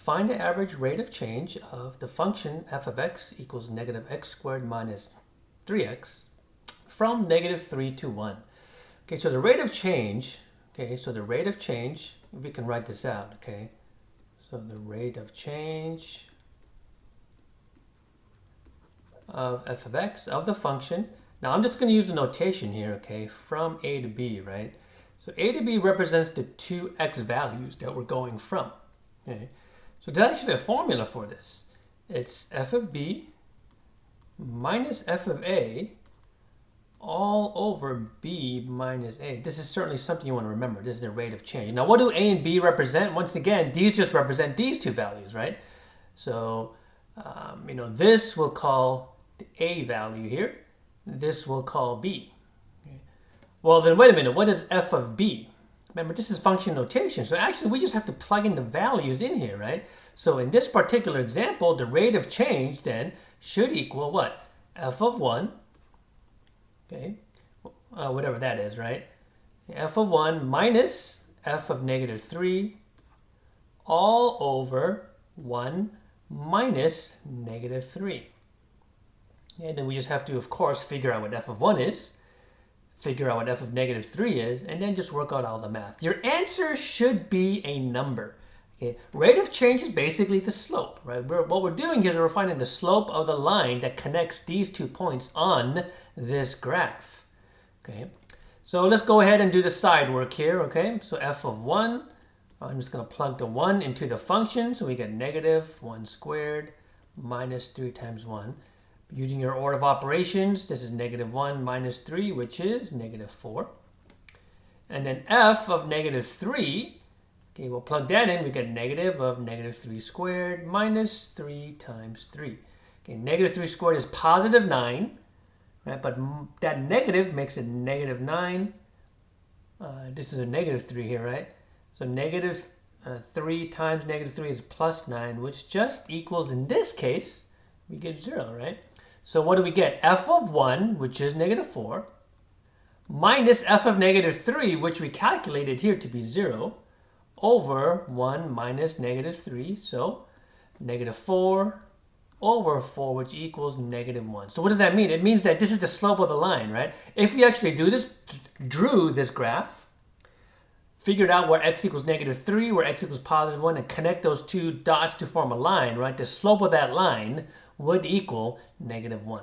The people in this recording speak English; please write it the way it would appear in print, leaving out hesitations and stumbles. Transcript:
find the average rate of change of the function f of x equals negative x squared minus 3x from negative 3 to 1. Okay, so the rate of change, we can write this out, okay? So the rate of change of f of x, of the function. Now I'm just going to use the notation here, okay, from a to b, right? So a to b represents the two x values that we're going from, okay? So there's actually a formula for this. It's f of b minus f of a all over b minus a. This is certainly something you want to remember. This is the rate of change. Now, what do a and b represent? Once again, these just represent these two values, right? So, this we'll call the a value here. This we'll call b. Okay. Well, then wait a minute. What is f of b? Remember, this is function notation. So actually, we just have to plug in the values in here, right? So in this particular example, the rate of change then should equal what? F of 1, okay, whatever that is, right? F of 1 minus f of negative 3 all over 1 minus negative 3. And then we just have to, of course, figure out what f of 1 is, figure out what f of negative 3 is, and then just work out all the math. Your answer should be a number. Okay? Rate of change is basically the slope, right? What we're doing here is we're finding the slope of the line that connects these 2 points on this graph. Okay, so let's go ahead and do the side work here. Okay, so f of 1, I'm just going to plug the 1 into the function, so we get negative 1 squared minus 3 times 1. Using your order of operations, this is negative 1 minus 3, which is negative 4. And then f of negative 3, okay, we'll plug that in. We get negative of negative 3 squared minus 3 times 3. Okay, negative 3 squared is positive 9, right? But that negative makes it negative 9. This is a negative 3 here, right? So negative 3 times negative 3 is plus 9, which just equals, in this case, we get 0, right? So what do we get? F of 1, which is negative 4, minus f of negative 3, which we calculated here to be 0, over 1 minus negative 3. So negative 4 over 4, which equals negative 1. So what does that mean? It means that this is the slope of the line, right? If we actually drew this graph, figured out where x equals negative 3, where x equals positive 1, and connect those two dots to form a line, right? The slope of that line would equal negative 1.